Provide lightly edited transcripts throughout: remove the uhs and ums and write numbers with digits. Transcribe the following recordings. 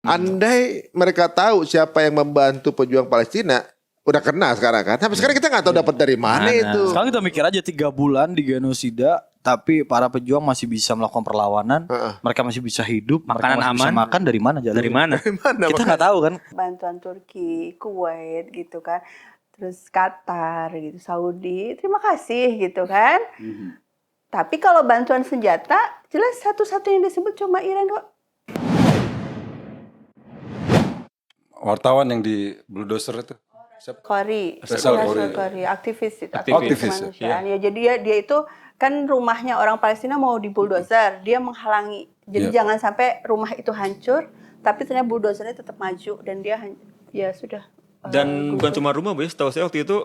Andai mereka tahu siapa yang membantu pejuang Palestina, udah kena sekarang kan. Sampai sekarang kita nggak tahu dapat dari mana itu. Sekarang kita mikir aja 3 bulan di genosida, tapi para pejuang masih bisa melakukan perlawanan, mereka masih bisa hidup, makanan mereka masih bisa aman. makan dari mana? Dari mana? Kita nggak tahu kan. Bantuan Turki, Kuwait gitu kan, terus Qatar gitu, Saudi, terima kasih gitu kan. Tapi kalau bantuan senjata, jelas satu-satu yang disebut cuma Iran kok. Wartawan yang di bulldozer itu siapa? Faisal Qori, aktivis kemanusiaan. Ya jadi dia itu kan rumahnya orang Palestina mau dibulldozer, dia menghalangi. Jadi jangan sampai rumah itu hancur, tapi ternyata bulldozernya tetap maju dan dia ya sudah. Dan bukan cuma rumah, Bu, setahu saya waktu itu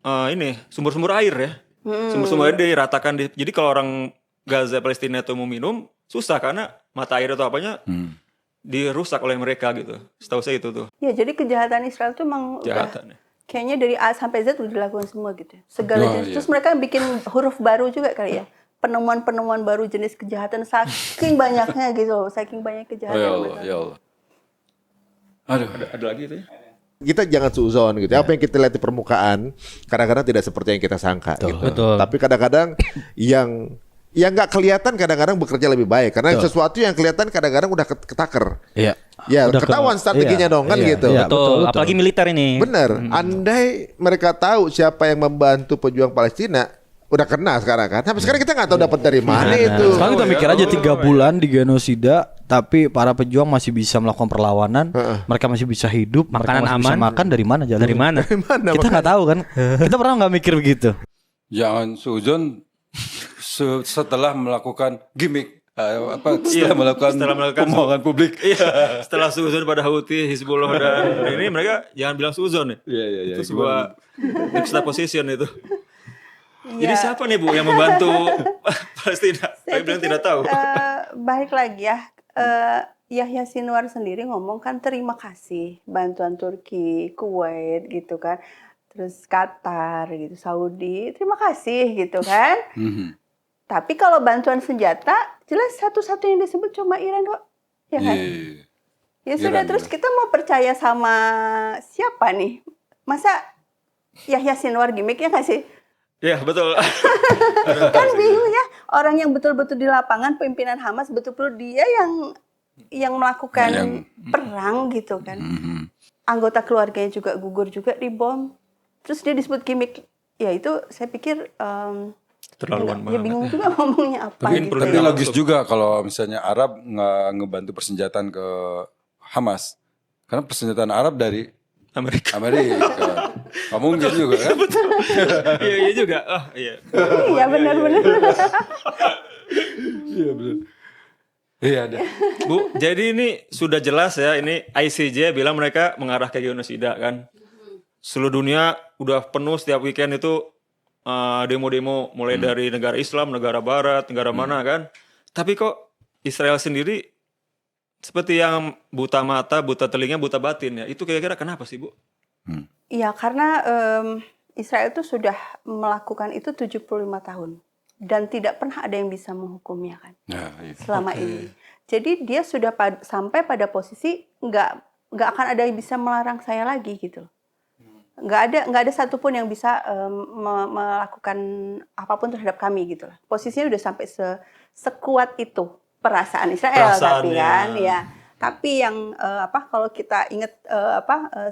ini sumber-sumber air ya. Sumber-sumber air diratakan jadi kalau orang Gaza Palestina itu mau minum susah karena mata air atau apanya dirusak oleh mereka gitu. Setahu saya itu tuh. Ya, jadi kejahatan Israel itu memang kayaknya dari A sampai Z udah dilakukan semua gitu. Segala jenis. Terus mereka bikin huruf baru juga kali ya. Penemuan-penemuan baru jenis kejahatan saking banyaknya gitu loh. Saking banyak kejahatan. Ya Allah. Aduh, ada lagi itu ya. Kita jangan suuzon gitu. Apa yang kita lihat di permukaan kadang-kadang tidak seperti yang kita sangka gitu. Tapi kadang-kadang yang nggak kelihatan kadang-kadang bekerja lebih baik karena sesuatu yang kelihatan kadang-kadang udah ketaker. Iya. Ya udah ketahuan strateginya dong kan gitu. Betul. Apalagi militer ini. Bener. Andai mereka tahu siapa yang membantu pejuang Palestina, udah kena sekarang kan. Sampai sekarang kita nggak tahu dapat dari mana itu. Sekarang kita mikir aja 3 bulan di genosida, tapi para pejuang masih bisa melakukan perlawanan, mereka masih bisa hidup, makanan mereka masih aman. bisa makan dari mana? Dari mana? Kita nggak tahu kan. Kita pernah nggak mikir begitu? jangan suuzon setelah melakukan gimmick setelah melakukan pembohongan publik. Iya, setelah suuzon pada Houthi, Hizbullah dan ini mereka jangan bilang suuzon ya. Iya. Itu sebuah juxtaposition itu. Jadi siapa nih Bu yang membantu Palestina? Saya bilang tidak tahu. Balik lagi ya, Yahya Sinwar sendiri ngomong kan terima kasih bantuan Turki, Kuwait gitu kan, terus Qatar gitu, Saudi, terima kasih gitu kan. Tapi kalau bantuan senjata, jelas satu-satu yang disebut cuma Iran kok, ya kan? Ya sudah, terus kita mau percaya sama siapa nih? Masa Yahya Sinwar gimmick ya nggak sih? Ya betul. Kan bingung ya, orang yang betul-betul di lapangan pimpinan Hamas betul-betul dia yang melakukan perang gitu kan. Anggota keluarganya juga gugur juga di bom. Terus dia disebut gimmick. Ya itu saya pikir terlaluan banget. Ya bingung juga ngomongnya apa gitu. Tapi logis juga kalau misalnya Arab ngebantu persenjataan ke Hamas. Karena persenjataan Arab dari Amerika. Nggak mungkin juga kan? Iya juga. Oh iya. Iya benar-benar. Iya benar. Iya ada. Bu, jadi ini sudah jelas ya, ini ICJ bilang mereka mengarah ke genosida kan. Seluruh dunia udah penuh setiap weekend itu demo-demo mulai dari negara Islam, negara Barat, negara mana kan. Tapi kok Israel sendiri seperti yang buta mata, buta telinga, buta batin ya. Itu kira-kira kenapa sih Bu? Iya karena Israel itu sudah melakukan itu 75 tahun. Dan tidak pernah ada yang bisa menghukumnya kan selama ini. Jadi dia sudah sampai pada posisi nggak akan ada yang bisa melarang saya lagi gitu. Nggak ada satupun yang bisa melakukan apapun terhadap kami gitu lah. Posisinya udah sampai sekuat itu perasaan Israel tapi kan ya. Tapi yang kalau kita ingat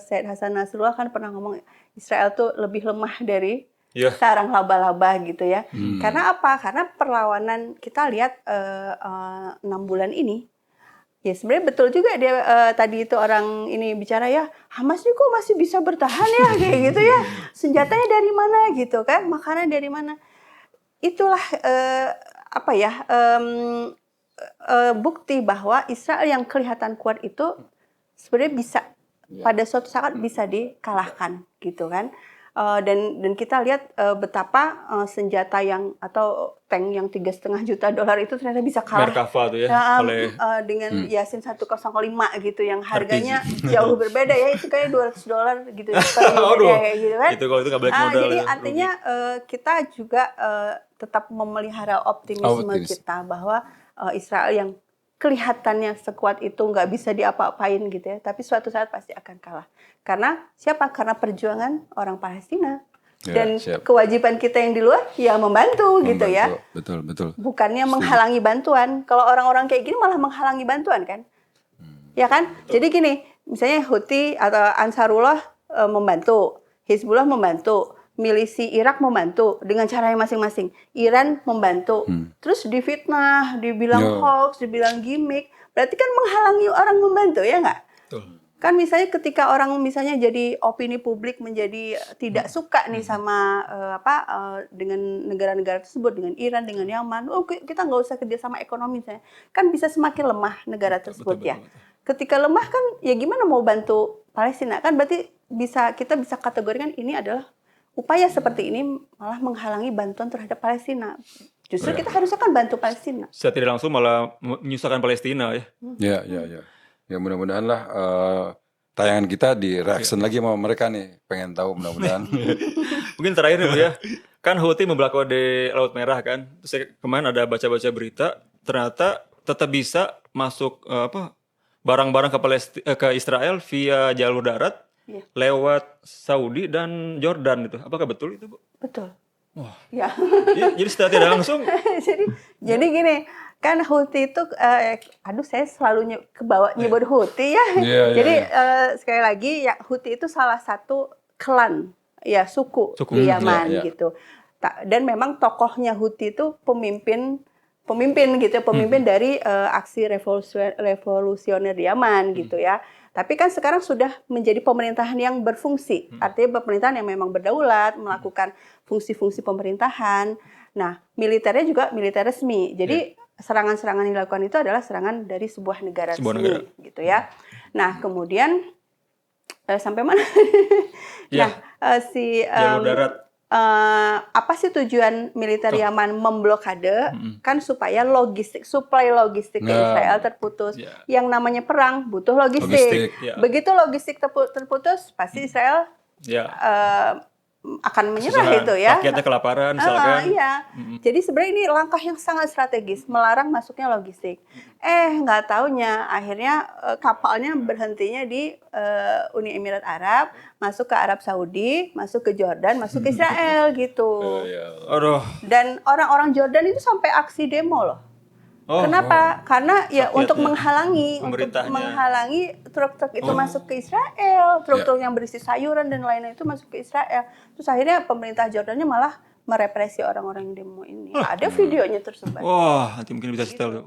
Said Hasan Nasrullah kan pernah ngomong Israel tuh lebih lemah dari sarang laba-laba gitu ya. Karena apa? Karena perlawanan kita lihat 6 bulan ini. Ya sebenarnya betul juga dia tadi itu orang ini bicara ya Hamas ini kok masih bisa bertahan ya kayak gitu ya. Senjatanya dari mana gitu kan? Makanan dari mana? Itulah bukti bahwa Israel yang kelihatan kuat itu sebenarnya bisa pada suatu saat bisa dikalahkan gitu kan. Dan kita lihat betapa senjata yang atau tank yang $3,5 juta itu ternyata bisa kalah Merkava tuh ya, dengan Yasin 105 gitu yang harganya jauh berbeda ya, itu kayak $200 gitu per unit gitu kan. Itu kalau itu nggak balik modal. Jadi artinya kita juga tetap memelihara optimisme kita bahwa Israel yang kelihatannya sekuat itu nggak bisa diapa-apain gitu ya, tapi suatu saat pasti akan kalah. Karena siapa? Karena perjuangan orang Palestina. Dan kewajiban kita yang di luar ya membantu gitu ya. Betul. Bukannya menghalangi bantuan. Kalau orang-orang kayak gini malah menghalangi bantuan kan? Ya kan? Jadi gini, misalnya Houthi atau Ansarullah membantu, Hizbullah membantu, milisi Irak membantu dengan caranya masing-masing. Iran membantu. Terus difitnah, dibilang hoax, dibilang gimmick. Berarti kan menghalangi orang membantu, ya nggak? Kan misalnya ketika orang misalnya jadi opini publik menjadi tidak suka nih sama dengan negara-negara tersebut, dengan Iran, dengan Yaman, kita nggak usah kerjasama ekonomi misalnya, kan bisa semakin lemah negara tersebut ya. Ketika lemah kan ya gimana mau bantu Palestina, kan berarti kita bisa kategorikan ini adalah upaya seperti ini malah menghalangi bantuan terhadap Palestina. Justru kita harusnya kan bantu Palestina. Secara tidak langsung malah menyusahkan Palestina ya. Ya. Ya mudah-mudahan lah tayangan kita di reaction lagi sama mereka nih. Pengen tahu mudah-mudahan. Mungkin terakhir nih ya. Kan Houthi memblokade Laut Merah kan. Terus kemarin ada baca-baca berita. Ternyata tetap bisa masuk barang-barang ke Israel via jalur darat. Lewat Saudi dan Jordan itu. Apakah betul itu, Bu? Betul. Wah. Ya. Jadi secara tidak langsung. jadi gini. Kan Houthi itu, saya selalu kebawa nyebut Houthi ya. Jadi sekali lagi ya Houthi itu salah satu klan, ya suku di Yaman gitu. Dan memang tokohnya Houthi itu pemimpin dari aksi revolusioner di Yaman gitu ya. Tapi kan sekarang sudah menjadi pemerintahan yang berfungsi. Artinya pemerintahan yang memang berdaulat, melakukan fungsi-fungsi pemerintahan. Nah, militernya juga militer resmi. Jadi serangan-serangan yang dilakukan itu adalah serangan dari sebuah negara resmi gitu ya. Nah, kemudian sampai mana? Jalur darat. Apa sih tujuan militer Yaman memblokade? Kan supaya suplai logistik ke Israel terputus. Yang namanya perang butuh logistik. Begitu logistik terputus, pasti Israel akan menyerah itu ya. Rakyatnya kelaparan misalkan. Iya. Jadi sebenarnya ini langkah yang sangat strategis, melarang masuknya logistik. Nggak taunya akhirnya kapalnya berhentinya di Uni Emirat Arab, masuk ke Arab Saudi, masuk ke Jordan, masuk ke Israel gitu. Aduh. Dan orang-orang Jordan itu sampai aksi demo loh. Kenapa? Karena ya untuk menghalangi truk-truk itu masuk ke Israel, truk-truk yang berisi sayuran dan lainnya itu masuk ke Israel. Terus akhirnya pemerintah Jordannya malah merepresi orang-orang demo ini. Ada videonya tersebar. Wah, nanti mungkin bisa setel.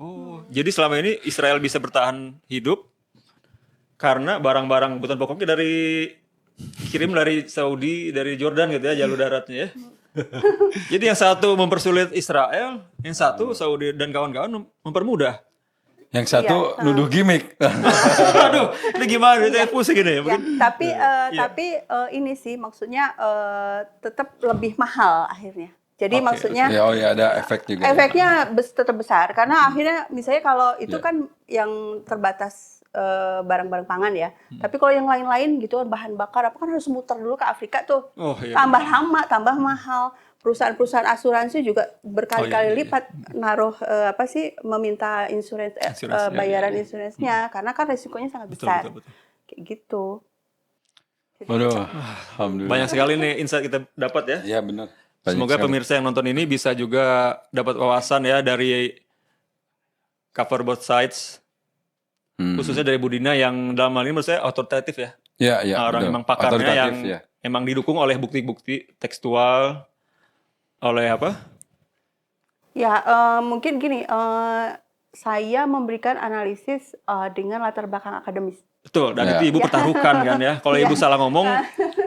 Jadi selama ini Israel bisa bertahan hidup karena barang-barang kebutuhan pokoknya kirim dari Saudi, dari Jordan gitu ya, jalur daratnya ya. Jadi yang satu mempersulit Israel, yang satu Saudi dan kawan-kawan mempermudah. Yang satu nuduh gimmick. Aduh, ini gimana? Saya pusing gini ya. Tapi ini sih maksudnya tetap lebih mahal akhirnya. Jadi maksudnya ada efek juga. Efeknya tetap besar karena akhirnya misalnya kalau itu kan yang terbatas barang-barang pangan ya. Tapi kalau yang lain-lain gitu bahan bakar apa kan harus muter dulu ke Afrika tuh. Tambah lama, tambah mahal. Perusahaan-perusahaan asuransi juga berkali-kali lipat naruh meminta bayaran insuransinya karena kan risikonya sangat besar. Betul. Kayak gitu. Waduh, alhamdulillah. Banyak sekali nih insight kita dapat ya. Iya benar. Semoga pemirsa yang nonton ini bisa juga dapat wawasan ya dari cover both sides. Khususnya dari Budina yang dalam hal ini menurut saya otoritatif ya. Iya. Orang betul. emang pakarnya yang emang didukung oleh bukti-bukti tekstual, oleh apa? Ya mungkin gini, saya memberikan analisis dengan latar belakang akademis. Betul, dan itu Ibu pertaruhkan kan ya. Kalau Ibu salah ngomong,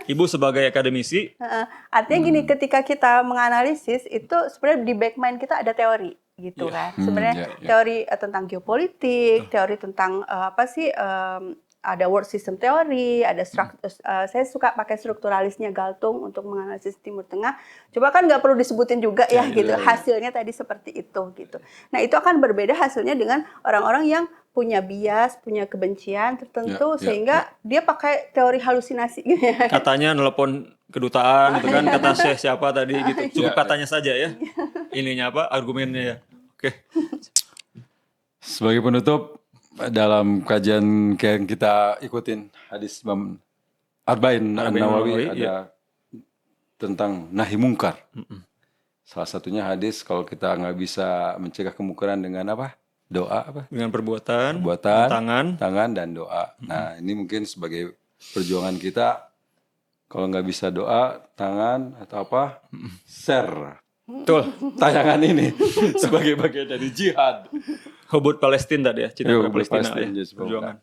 Ibu sebagai akademisi. Artinya gini, ketika kita menganalisis itu sebenarnya di back mind kita ada teori gitu kan. Sebenarnya teori tentang geopolitik, teori tentang ada word system teori, ada saya suka pakai strukturalisnya Galtung untuk menganalisis Timur Tengah. Coba kan nggak perlu disebutin juga gitu. Hasilnya tadi seperti itu gitu. Nah itu akan berbeda hasilnya dengan orang-orang yang punya bias, punya kebencian tertentu sehingga dia pakai teori halusinasi. Katanya nelpon kedutaan gitu kan, kata siapa tadi gitu. Cukup katanya saja ya. Ininya argumennya ya. Oke. Sebagai penutup dalam kajian yang kita ikutin hadis Imam Arba'in An-Nawawi ada tentang nahi mungkar. Salah satunya hadis kalau kita nggak bisa mencegah kemungkaran dengan apa? Doa apa? Dengan perbuatan, tangan dan doa. Nah, ini mungkin sebagai perjuangan kita kalau nggak bisa doa, tangan atau apa? Share. Betul. Tayangan ini sebagai bagian dari jihad. Hubud Palestina tadi ya, cinta pada Palestina ya, perjuangan.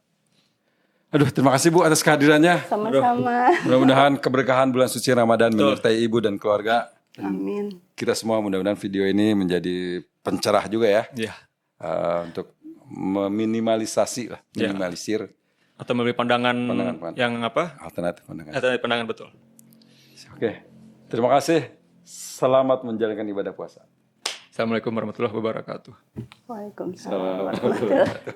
Aduh, terima kasih Bu atas kehadirannya. Sama-sama. Mudah-mudahan keberkahan bulan suci Ramadan menyertai Ibu dan keluarga. Amin. Kita semua mudah-mudahan video ini menjadi pencerah juga ya. Iya. Untuk meminimalisasi lah, minimalisir atau memberi pandangan yang apa? Alternatif pandangan. Alternatif pandangan, betul. Oke. Terima kasih. Selamat menjalankan ibadah puasa. Assalamualaikum warahmatullahi wabarakatuh. Waalaikumsalam warahmatullahi wabarakatuh.